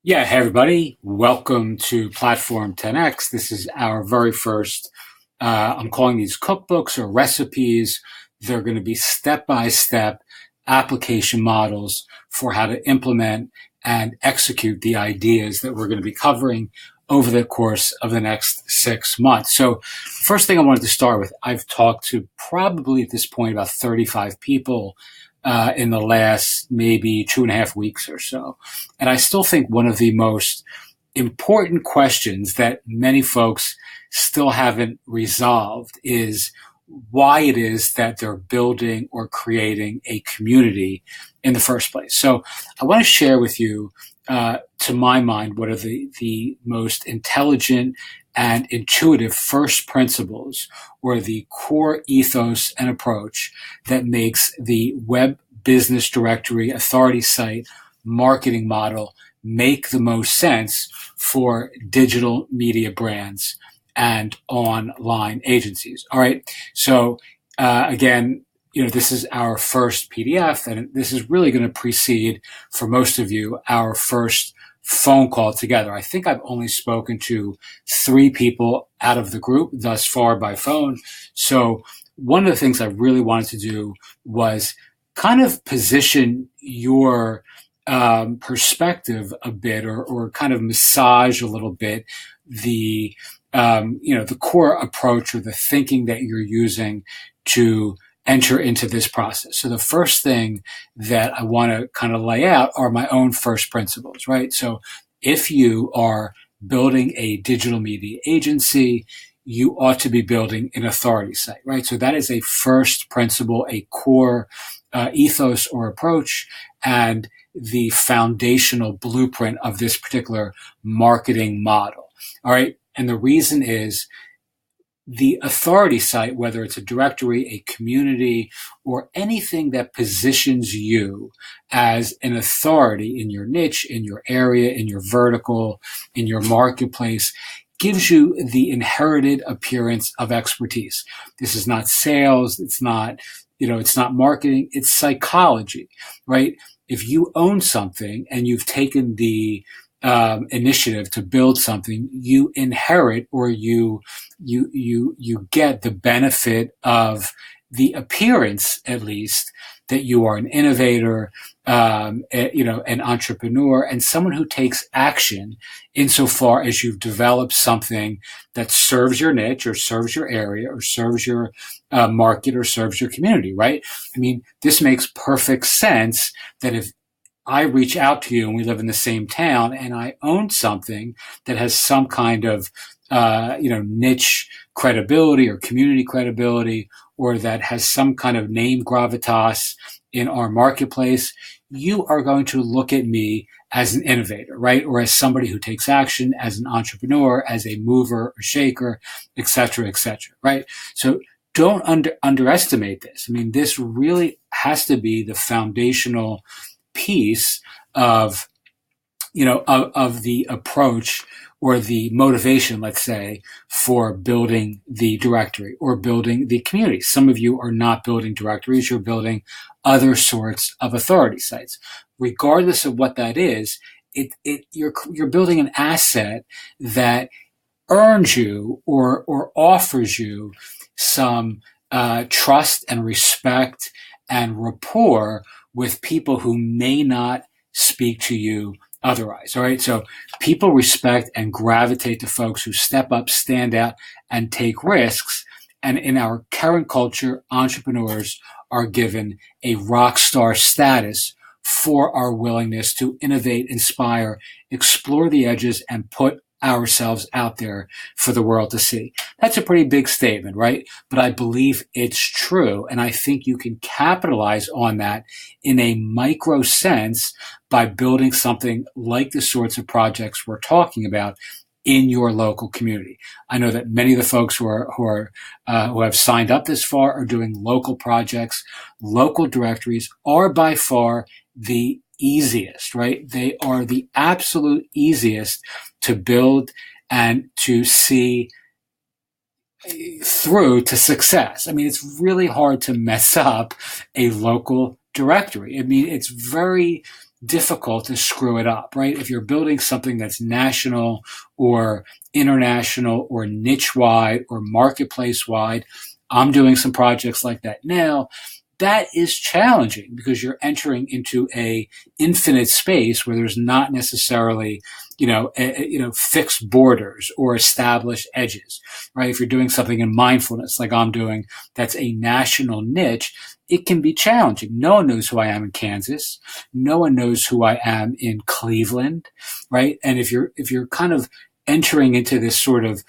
Yeah, hey everybody. Welcome to Platform 10X. This is our very first, I'm calling these cookbooks or recipes. They're going to be step-by-step application models for how to implement and execute the ideas that we're going to be covering over the course of the next 6 months. So first thing I wanted to start with, I've talked to probably at this point about 35 people in the last maybe 2.5 weeks or so. And I still think one of the most important questions that many folks still haven't resolved is why it is that they're building or creating a community in the first place. So I want to share with you, to my mind, what are the most intelligent and intuitive first principles or the core ethos and approach that makes the web business directory authority site marketing model make the most sense for digital media brands and online agencies. All right. So again, this is our first PDF, and this is really going to precede, for most of you, our first phone call together. I think I've only spoken to 3 people out of the group thus far by phone. So one of the things I really wanted to do was kind of position your perspective a bit, or kind of massage a little bit the the core approach or the thinking that you're using to enter into this process. So the first thing that I want to kind of lay out are my own first principles, right? So if you are building a digital media agency, you ought to be building an authority site, right? So that is a first principle, a core ethos or approach, and the foundational blueprint of this particular marketing model. All right. And the reason is the authority site, whether it's a directory, a community, or anything that positions you as an authority in your niche, in your area, in your vertical, in your marketplace, gives you the inherited appearance of expertise. This is not sales. It's not, it's not marketing. It's psychology, right? If you own something and you've taken the initiative to build something, you inherit, or you get the benefit of the appearance, at least, that you are an innovator, an entrepreneur, and someone who takes action insofar as you've developed something that serves your niche, or serves your area, or serves your market, or serves your community, right? I mean, this makes perfect sense that if I reach out to you and we live in the same town and I own something that has some kind of, niche credibility or community credibility, or that has some kind of name gravitas in our marketplace, you are going to look at me as an innovator, right? Or as somebody who takes action, as an entrepreneur, as a mover or shaker, et cetera, right? So don't underestimate this. I mean, this really has to be the foundational piece of the approach or the motivation, let's say, for building the directory or building the community. Some of you are not building directories, you're building other sorts of authority sites. Regardless of what that is, you're building an asset that earns you or offers you some trust and respect and rapport with people who may not speak to you otherwise. All right. So people respect and gravitate to folks who step up, stand out, and take risks. And in our current culture, entrepreneurs are given a rock star status for our willingness to innovate, inspire, explore the edges, and put ourselves out there for the world to see. That's a pretty big statement, right? But I believe it's true. And I think you can capitalize on that in a micro sense by building something like the sorts of projects we're talking about in your local community. I know that many of the folks who have signed up this far are doing local projects. Local directories are by far the easiest, right? They are the absolute easiest to build and to see through to success. I mean, it's really hard to mess up a local directory. I mean, it's very, difficult to screw it up, right? If you're building something that's national or international or niche wide or marketplace wide, I'm doing some projects like that now. That is challenging because you're entering into a infinite space where there's not necessarily, fixed borders or established edges, right? If you're doing something in mindfulness, like I'm doing, that's a national niche, it can be challenging. No one knows who I am in Kansas. No one knows who I am in Cleveland, right? And if you're kind of entering into this sort of,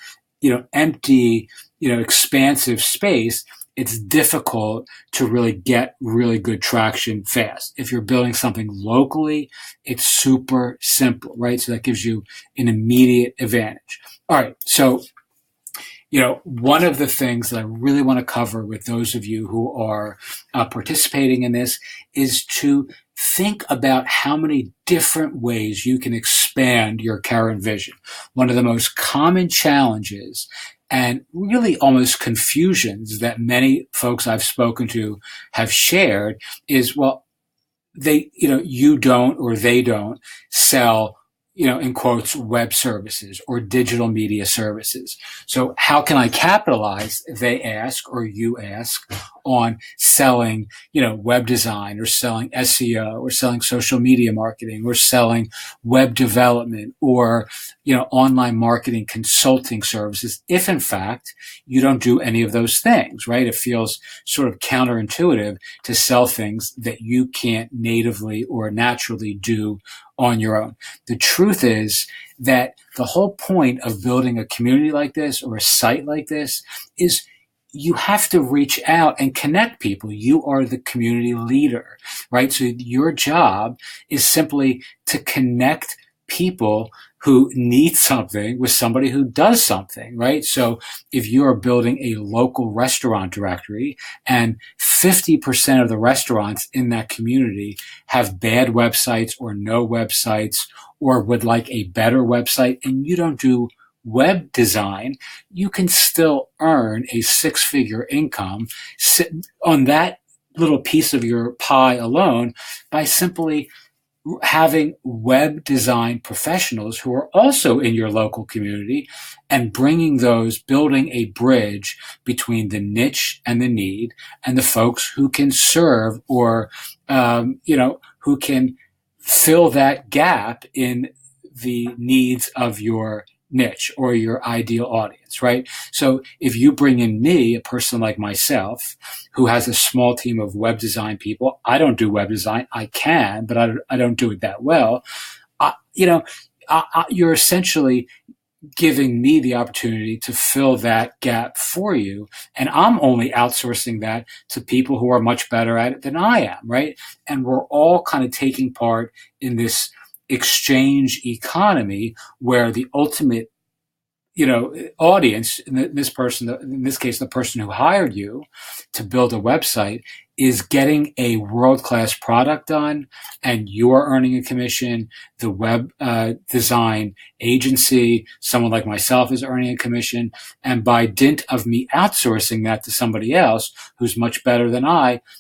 empty, expansive space, it's difficult to really get really good traction fast. If you're building something locally, it's super simple, right? So that gives you an immediate advantage. All right. So, one of the things that I really want to cover with those of you who are participating in this is to think about how many different ways you can expand your current vision. One of the most common challenges and really almost confusions that many folks I've spoken to have shared is, well, you don't or they don't sell, in quotes, web services or digital media services. So how can I capitalize, they ask, or you ask, on selling, web design or selling SEO or selling social media marketing or selling web development or, online marketing consulting services, if in fact you don't do any of those things, right? It feels sort of counterintuitive to sell things that you can't natively or naturally do on your own. The truth is that the whole point of building a community like this or a site like this is you have to reach out and connect people. You are the community leader, right? So your job is simply to connect people who need something with somebody who does something, right? So if you are building a local restaurant directory and 50% of the restaurants in that community have bad websites or no websites or would like a better website, and you don't do web design, you can still earn a six-figure income on that little piece of your pie alone by simply having web design professionals who are also in your local community and building a bridge between the niche and the need and the folks who can serve or, who can fill that gap in the needs of your niche or your ideal audience, right? So if you bring in me, a person like myself, who has a small team of web design people, I don't do web design. I can, but I don't do it that well. You're essentially giving me the opportunity to fill that gap for you. And I'm only outsourcing that to people who are much better at it than I am, right? And we're all kind of taking part in this exchange economy where the ultimate, audience, in this case, the person who hired you to build a website, is getting a world-class product done, and you're earning a commission. The web design agency, someone like myself, is earning a commission. And by dint of me outsourcing that to somebody else who's much better than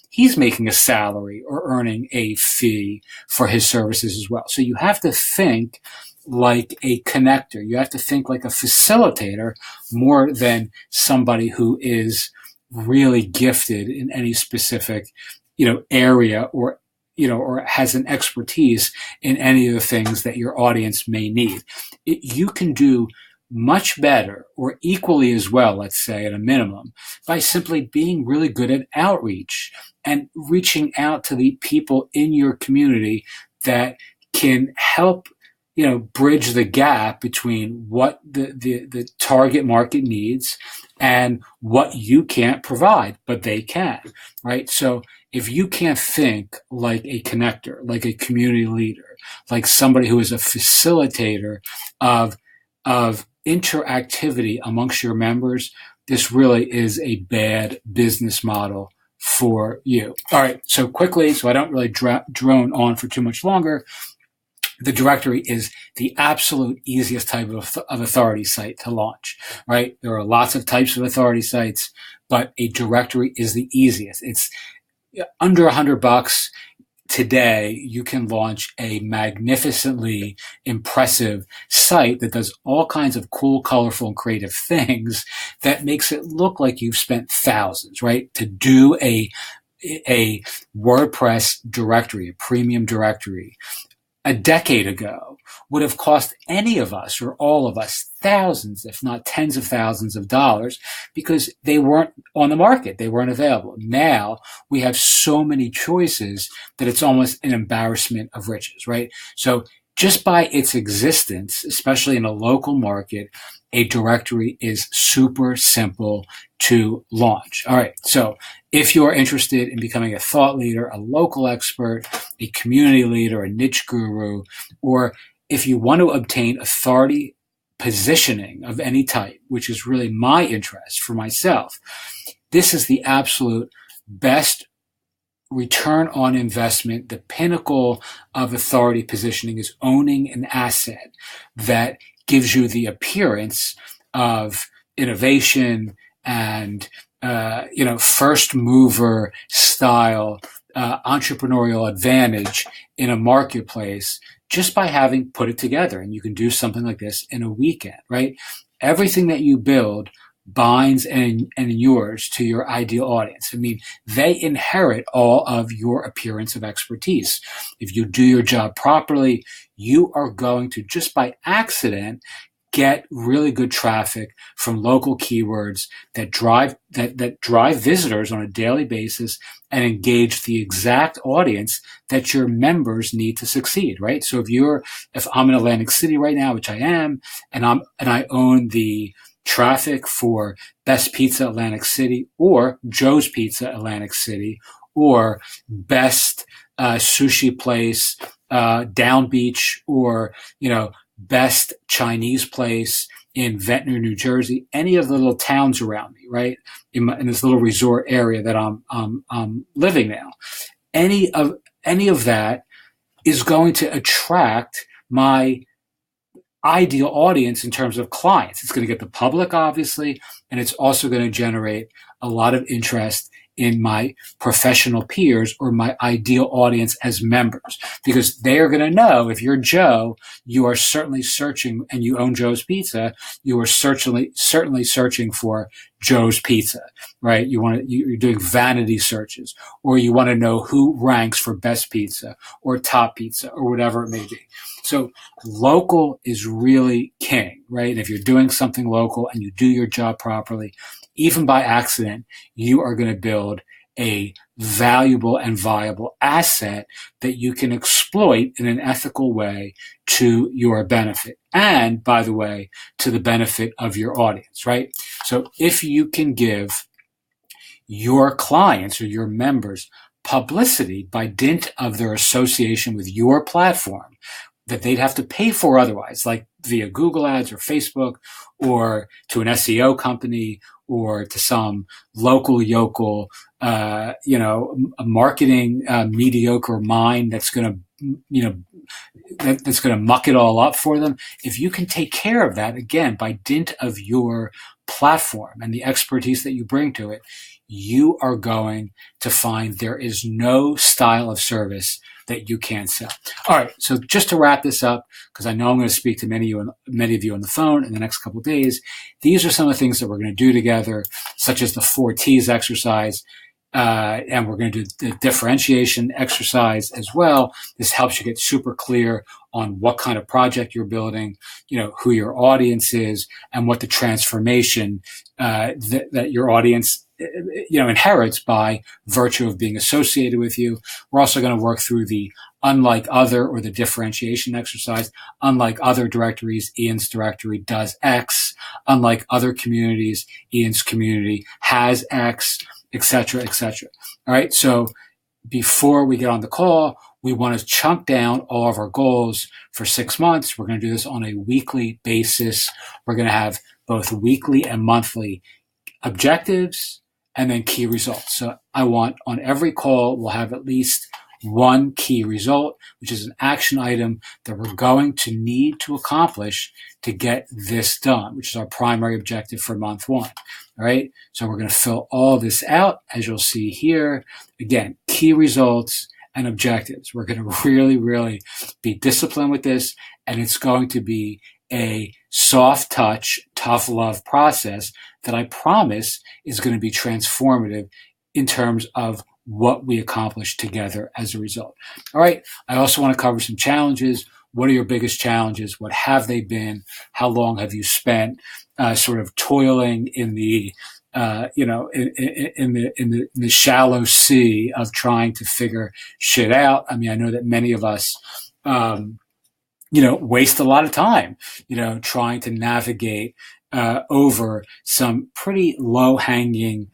he's making a salary or earning a fee for his services as well. So you have to think like a connector. You have to think like a facilitator more than somebody who is really gifted in any specific, area or, or has an expertise in any of the things that your audience may need. You can do much better or equally as well, let's say at a minimum, by simply being really good at outreach and reaching out to the people in your community that can help bridge the gap between what the target market needs and what you can't provide, but they can, right? So if you can't think like a connector, like a community leader, like somebody who is a facilitator of interactivity amongst your members, this really is a bad business model for you. All right. So quickly, so I don't really drone on for too much longer. The directory is the absolute easiest type of authority site to launch, right? There are lots of types of authority sites, but a directory is the easiest. It's under $100. today you can launch a magnificently impressive site that does all kinds of cool, colorful, and creative things that makes it look like you've spent thousands, right? To do a WordPress directory, a premium directory, a decade ago would have cost any of us or all of us thousands, if not tens of thousands of dollars, because they weren't on the market. They weren't available. Now we have so many choices that it's almost an embarrassment of riches, right? So just by its existence, especially in a local market, a directory is super simple to launch. All right. So if you're interested in becoming a thought leader, a local expert, a community leader, a niche guru, or if you want to obtain authority positioning of any type, which is really my interest for myself, this is the absolute best return on investment. The pinnacle of authority positioning is owning an asset that gives you the appearance of innovation and first mover style entrepreneurial advantage in a marketplace just by having put it together. And you can do something like this in a weekend, right? Everything that you build binds and inures to your ideal audience. I mean, they inherit all of your appearance of expertise. If you do your job properly, you are going to, just by accident, get really good traffic from local keywords that drive visitors on a daily basis and engage the exact audience that your members need to succeed, right? So if I'm in Atlantic City right now, which I am, and I own the traffic for Best Pizza Atlantic City or Joe's Pizza Atlantic City or Best Sushi Place Down Beach, or Best Chinese Place in Ventnor, New Jersey, any of the little towns around me, right? In this little resort area that I'm living now. Any of that is going to attract my ideal audience in terms of clients. It's going to get the public, obviously, and it's also going to generate a lot of interest in my professional peers or my ideal audience as members, because they are going to know if you're Joe, you are certainly searching, and you own Joe's Pizza, you are certainly searching for Joe's Pizza, right? You're doing vanity searches, or you want to know who ranks for best pizza or top pizza or whatever it may be. So local is really king, right? And if you're doing something local and you do your job properly, even by accident, you are going to build a valuable and viable asset that you can exploit in an ethical way to your benefit. And, by the way, to the benefit of your audience, right? So if you can give your clients or your members publicity by dint of their association with your platform that they'd have to pay for otherwise, like via Google Ads or Facebook, or to an SEO company, or to some local yokel, a marketing mediocre mind that's going to, that's going to muck it all up for them. If you can take care of that, again, by dint of your platform and the expertise that you bring to it, you are going to find there is no style of service that you can't sell. All right. So just to wrap this up, because I know I'm going to speak to many of you on the phone in the next couple of days, these are some of the things that we're going to do together, such as the 4 T's exercise. And we're going to do the differentiation exercise as well. This helps you get super clear on what kind of project you're building, who your audience is, and what the transformation that your audience inherits by virtue of being associated with you. We're also going to work through the unlike other, or the differentiation exercise. Unlike other directories, Ian's directory does X. Unlike other communities, Ian's community has X, etc., etc. All right. So before we get on the call, we want to chunk down all of our goals for 6 months. We're going to do this on a weekly basis. We're going to have both weekly and monthly objectives and then key results. So I want on every call, we'll have at least one key result, which is an action item that we're going to need to accomplish to get this done, which is our primary objective for month 1. All right. So we're going to fill all this out, as you'll see here. Again, key results, and objectives. We're going to really, really be disciplined with this, and it's going to be a soft touch, tough love process that I promise is going to be transformative in terms of what we accomplish together as a result. All right. I also want to cover some challenges. What are your biggest challenges? What have they been? How long have you spent sort of toiling in the in the shallow sea of trying to figure shit out? I mean, I know that many of us, waste a lot of time, trying to navigate over some pretty low hanging,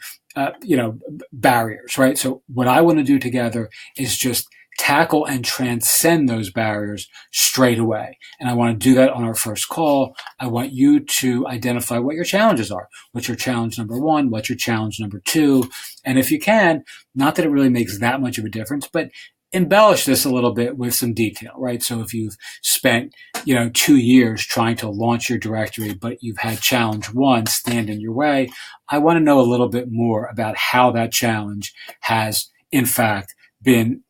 barriers, right? So what I want to do together is just tackle and transcend those barriers straight away. And I want to do that on our first call. I want you to identify what your challenges are. What's your challenge number one? What's your challenge number two? And if you can, not that it really makes that much of a difference, but embellish this a little bit with some detail, right? So if you've spent, 2 years trying to launch your directory, but you've had challenge one stand in your way, I want to know a little bit more about how that challenge has, in fact, been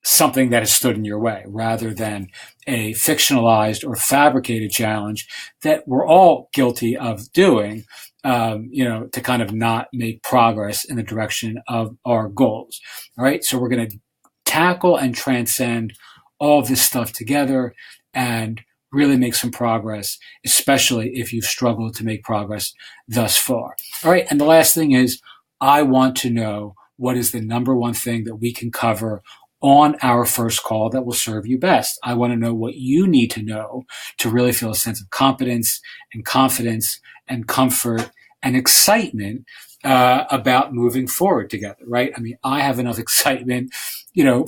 something that has stood in your way rather than a fictionalized or fabricated challenge that we're all guilty of doing, to kind of not make progress in the direction of our goals. All right. So we're going to tackle and transcend all of this stuff together and really make some progress, especially if you've struggled to make progress thus far. All right. And the last thing is, I want to know what is the number one thing that we can cover on our first call that will serve you best. I want to know what you need to know to really feel a sense of competence and confidence and comfort and excitement about moving forward together, right? I mean, I have enough excitement,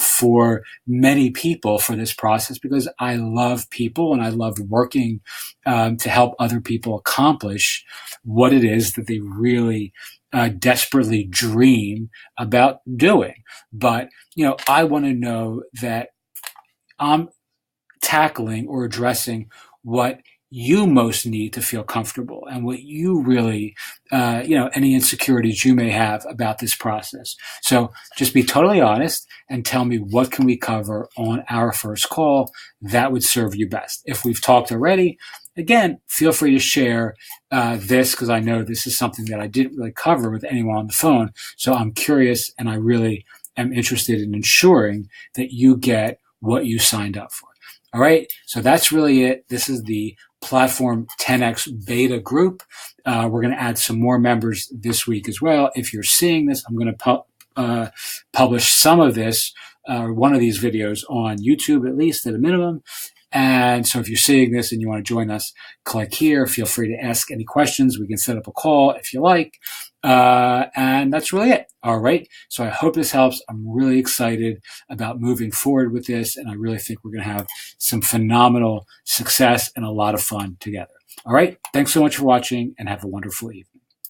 for many people for this process because I love people and I love working to help other people accomplish what it is that they really desperately dream about doing. But, I want to know that I'm tackling or addressing what you most need to feel comfortable and what you really, any insecurities you may have about this process. So just be totally honest and tell me what can we cover on our first call that would serve you best. If we've talked already, again, feel free to share this because I know this is something that I didn't really cover with anyone on the phone. So I'm curious and I really am interested in ensuring that you get what you signed up for. All right. So that's really it. This is the Platform 10X beta group. We're going to add some more members this week as well. If you're seeing this, I'm going to publish some of this, one of these videos on YouTube, at least at a minimum. And so if you're seeing this and you want to join us, click here. Feel free to ask any questions. We can set up a call if you like. And that's really it. All right. So I hope this helps. I'm really excited about moving forward with this. And I really think we're going to have some phenomenal success and a lot of fun together. All right. Thanks so much for watching and have a wonderful evening.